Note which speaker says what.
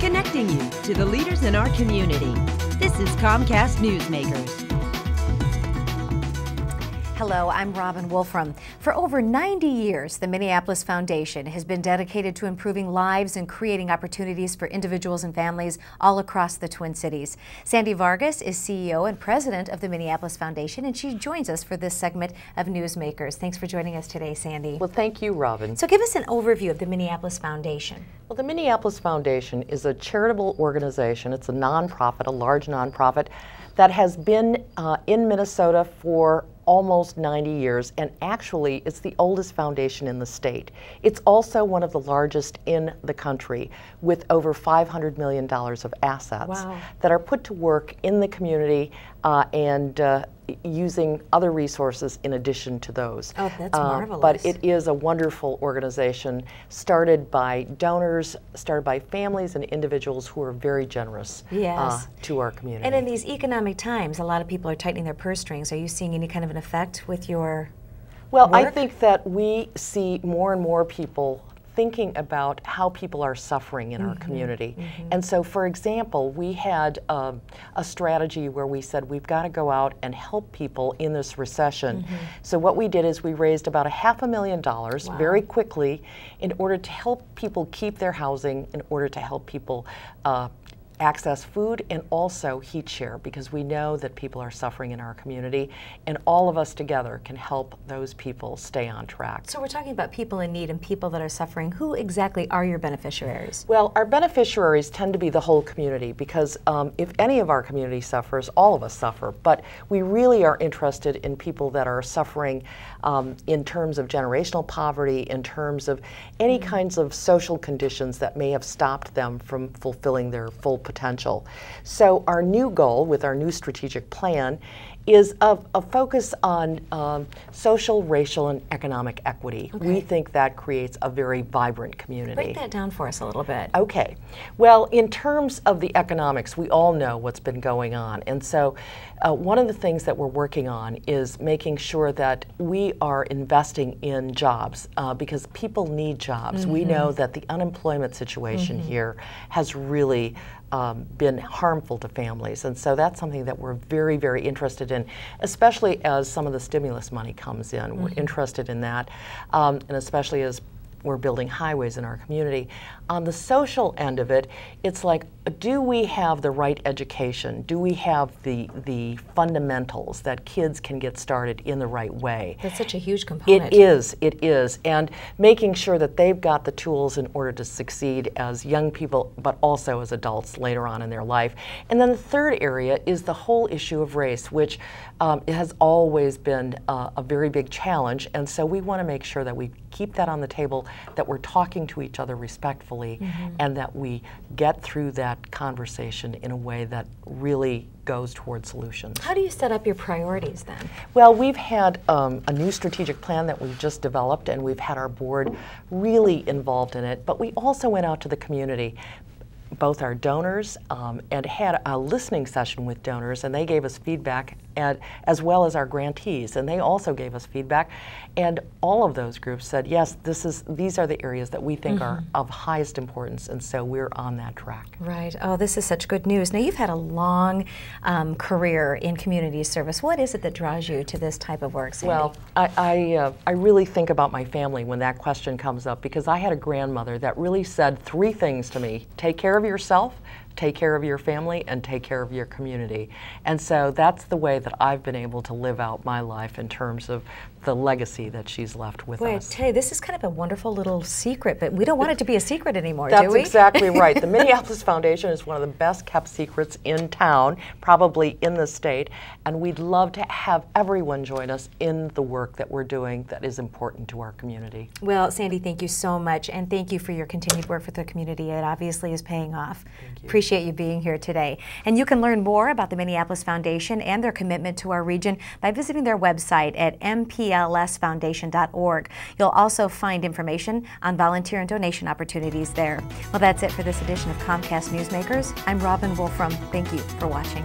Speaker 1: connecting you to the leaders in our community. This is Comcast Newsmakers.
Speaker 2: Hello, I'm Robin Wolfram. For over 90 years, the Minneapolis Foundation has been dedicated to improving lives and creating opportunities for individuals and families all across the Twin Cities. Sandy Vargas is CEO and president of the Minneapolis Foundation, and she joins us for this segment of Newsmakers. Thanks for joining us today, Sandy.
Speaker 3: Well, thank you, Robin.
Speaker 2: So give us an overview of the Minneapolis Foundation.
Speaker 3: Well, the Minneapolis Foundation is a charitable organization. It's a nonprofit, a large nonprofit that has been in Minnesota for almost 90 years, and actually it's the oldest foundation in the state. It's also one of the largest in the country, with over $500 million of assets that are put to work in the community and using other resources in addition to those.
Speaker 2: Oh, that's marvelous.
Speaker 3: But it is a wonderful organization started by donors, started by families and individuals who are very generous to our community.
Speaker 2: And in these economic times, a lot of people are tightening their purse strings. Are you seeing any kind of an effect with your work?
Speaker 3: I think that we see more and more people thinking about how people are suffering in our community. And so, for example, we had a strategy where we said we've got to go out and help people in this recession. So what we did is we raised about $500,000 very quickly in order to help people keep their housing, in order to help people access food and also heat share, because we know that people are suffering in our community, and all of us together can help those people stay on track.
Speaker 2: So we're talking about people in need and people that are suffering. Who exactly are your beneficiaries?
Speaker 3: Well, our beneficiaries tend to be the whole community, because if any of our community suffers, all of us suffer. But we really are interested in people that are suffering in terms of generational poverty, in terms of any kinds of social conditions that may have stopped them from fulfilling their full potential. So our new goal with our new strategic plan is a focus on social, racial, and economic equity. We think that creates a very vibrant community.
Speaker 2: Break that down for us a little bit.
Speaker 3: Okay. Well, in terms of the economics, we all know what's been going on. And so one of the things that we're working on is making sure that we are investing in jobs because people need jobs. We know that the unemployment situation here has really been harmful to families, and so that's something that we're very, very interested in, especially as some of the stimulus money comes in. We're interested in that, and especially as we're building highways in our community. On the social end of it, it's like, do we have the right education? Do we have the fundamentals that kids can get started in the right way?
Speaker 2: That's such a huge component.
Speaker 3: It is. And making sure that they've got the tools in order to succeed as young people, but also as adults later on in their life. And then the third area is the whole issue of race, which it has always been a very big challenge. And so we want to make sure that we keep that on the table, that we're talking to each other respectfully, and that we get through that conversation in a way that really goes toward solutions.
Speaker 2: How do you set up your priorities then?
Speaker 3: Well, we've had a new strategic plan that we've just developed, and we've had our board really involved in it, but we also went out to the community, both our donors, and had a listening session with donors, and they gave us feedback, as well as our grantees, and they also gave us feedback, and all of those groups said, yes, these are the areas that we think are of highest importance, and so we're on that track.
Speaker 2: Right. Oh, this is such good news. Now, you've had a long career in community service. What is it that draws you to this type of work, Sandy?
Speaker 3: Well, I really think about my family when that question comes up, because I had a grandmother that really said three things to me: take care of yourself, take care of your family, and take care of your community. And so that's the way that I've been able to live out my life in terms of the legacy that she's left with us.
Speaker 2: I tell you, this is kind of a wonderful little secret, but we don't want it to be a secret anymore, do we?
Speaker 3: That's exactly right. The Minneapolis Foundation is one of the best kept secrets in town, probably in the state, and we'd love to have everyone join us in the work that we're doing that is important to our community.
Speaker 2: Well, Sandy, thank you so much, and thank you for your continued work with the community. It obviously is paying off.
Speaker 3: Thank you.
Speaker 2: Appreciate you being here today. And you can learn more about the Minneapolis Foundation and their commitment to our region by visiting their website at mplsfoundation.org. You'll also find information on volunteer and donation opportunities there. Well, that's it for this edition of Comcast Newsmakers. I'm Robin Wolfram. Thank you for watching.